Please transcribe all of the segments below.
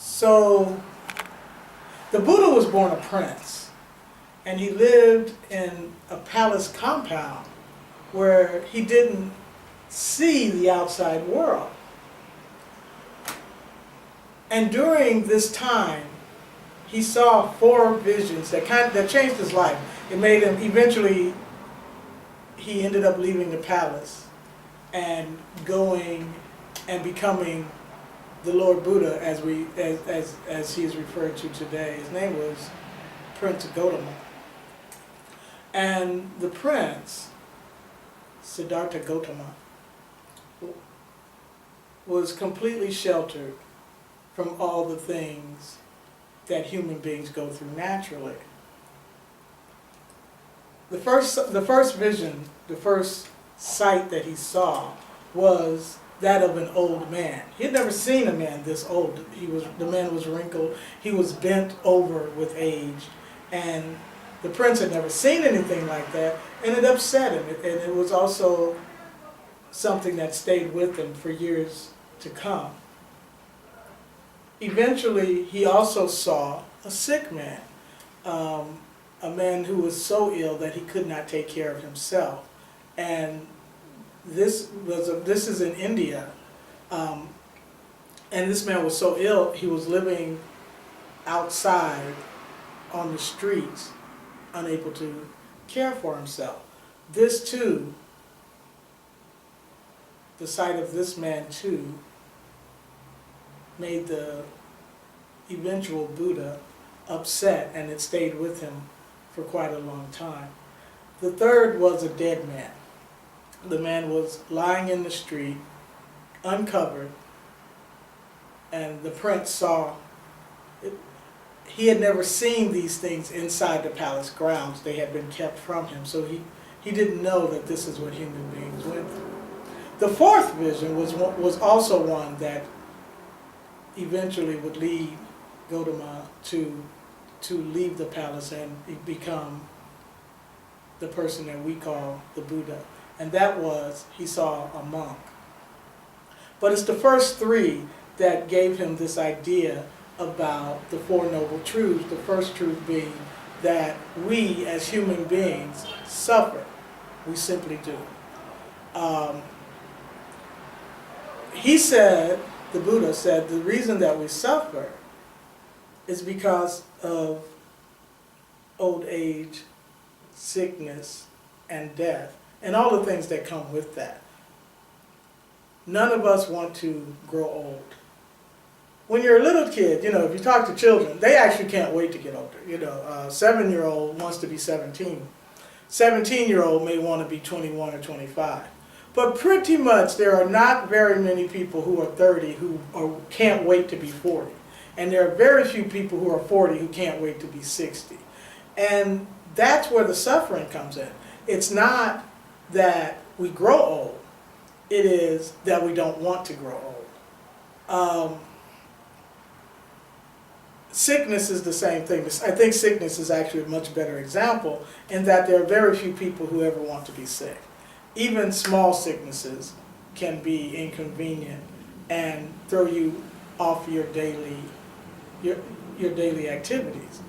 So the Buddha was born a prince, and he lived in a palace compound where he didn't see the outside world. And during this time, he saw 4 visions that changed his life. It made him, eventually, he ended up leaving the palace and going and becoming the Lord Buddha as he is referred to today. His name was Prince Gautama. And the prince, Siddhartha Gautama, was completely sheltered from all the things that human beings go through naturally. The first vision, the first sight that he saw was that of an old man. He had never seen a man this old. The man was wrinkled, he was bent over with age, and the prince had never seen anything like that, and it upset him. And it was also something that stayed with him for years to come. Eventually, he also saw a sick man, a man who was so ill that he could not take care of himself. And this is in India, and this man was so ill, he was living outside on the streets, unable to care for himself. This too, the sight of this man too, made the eventual Buddha upset, and it stayed with him for quite a long time. The third was a dead man. The man was lying in the street, uncovered, and the prince saw it. He had never seen these things inside the palace grounds. They had been kept from him, so he didn't know that this is what human beings went through. The fourth vision was also one that eventually would lead Gautama to leave the palace and become the person that we call the Buddha. And that was, he saw a monk. But it's the first 3 that gave him this idea about the 4 noble truths. The first truth being that we as human beings suffer. We simply do. He said, the Buddha said, the reason that we suffer is because of old age, sickness, and death, and all the things that come with that. None of us want to grow old. When you're a little kid, if you talk to children, they actually can't wait to get older. A 7-year-old wants to be 17. 17-year-old may want to be 21 or 25. But pretty much there are not very many people who are 30 who can't wait to be 40. And there are very few people who are 40 who can't wait to be 60. And that's where the suffering comes in. It's not that we grow old. It is that we don't want to grow old. Sickness is the same thing. I think sickness is actually a much better example in that there are very few people who ever want to be sick. Even small sicknesses can be inconvenient and throw you off your daily activities.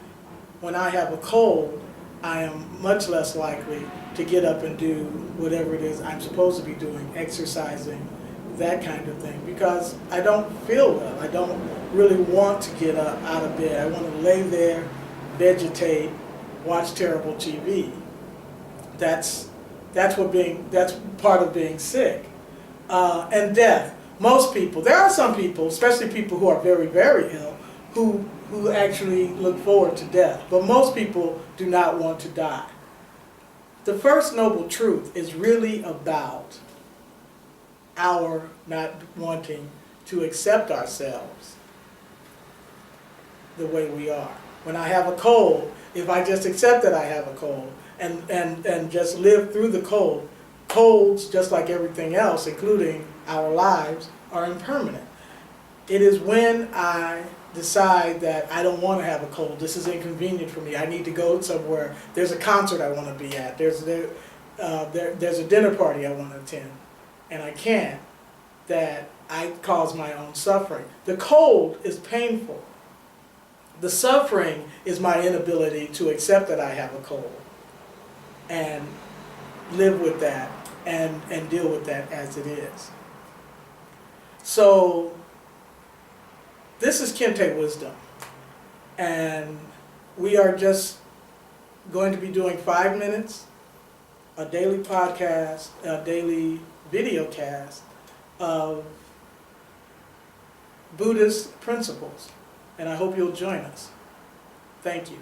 When I have a cold, I am much less likely to get up and do whatever it is I'm supposed to be doing, exercising, that kind of thing, because I don't feel well. I don't really want to get up out of bed. I want to lay there, vegetate, watch terrible TV. That's part of being sick. And death. Most people, there are some people, especially people who are very, very ill, who actually look forward to death. But most people do not want to die. The first noble truth is really about our not wanting to accept ourselves the way we are. When I have a cold, if I just accept that I have a cold and just live through the cold, colds, just like everything else, including our lives, are impermanent. It is when I decide that I don't want to have a cold, this is inconvenient for me, I need to go somewhere, there's a concert I want to be at, there's a dinner party I want to attend, and I can't, that I cause my own suffering. The cold is painful. The suffering is my inability to accept that I have a cold and live with that and deal with that as it is. So this is Kente Wisdom, and we are just going to be doing 5 minutes, a daily podcast, a daily video cast of Buddhist principles, and I hope you'll join us. Thank you.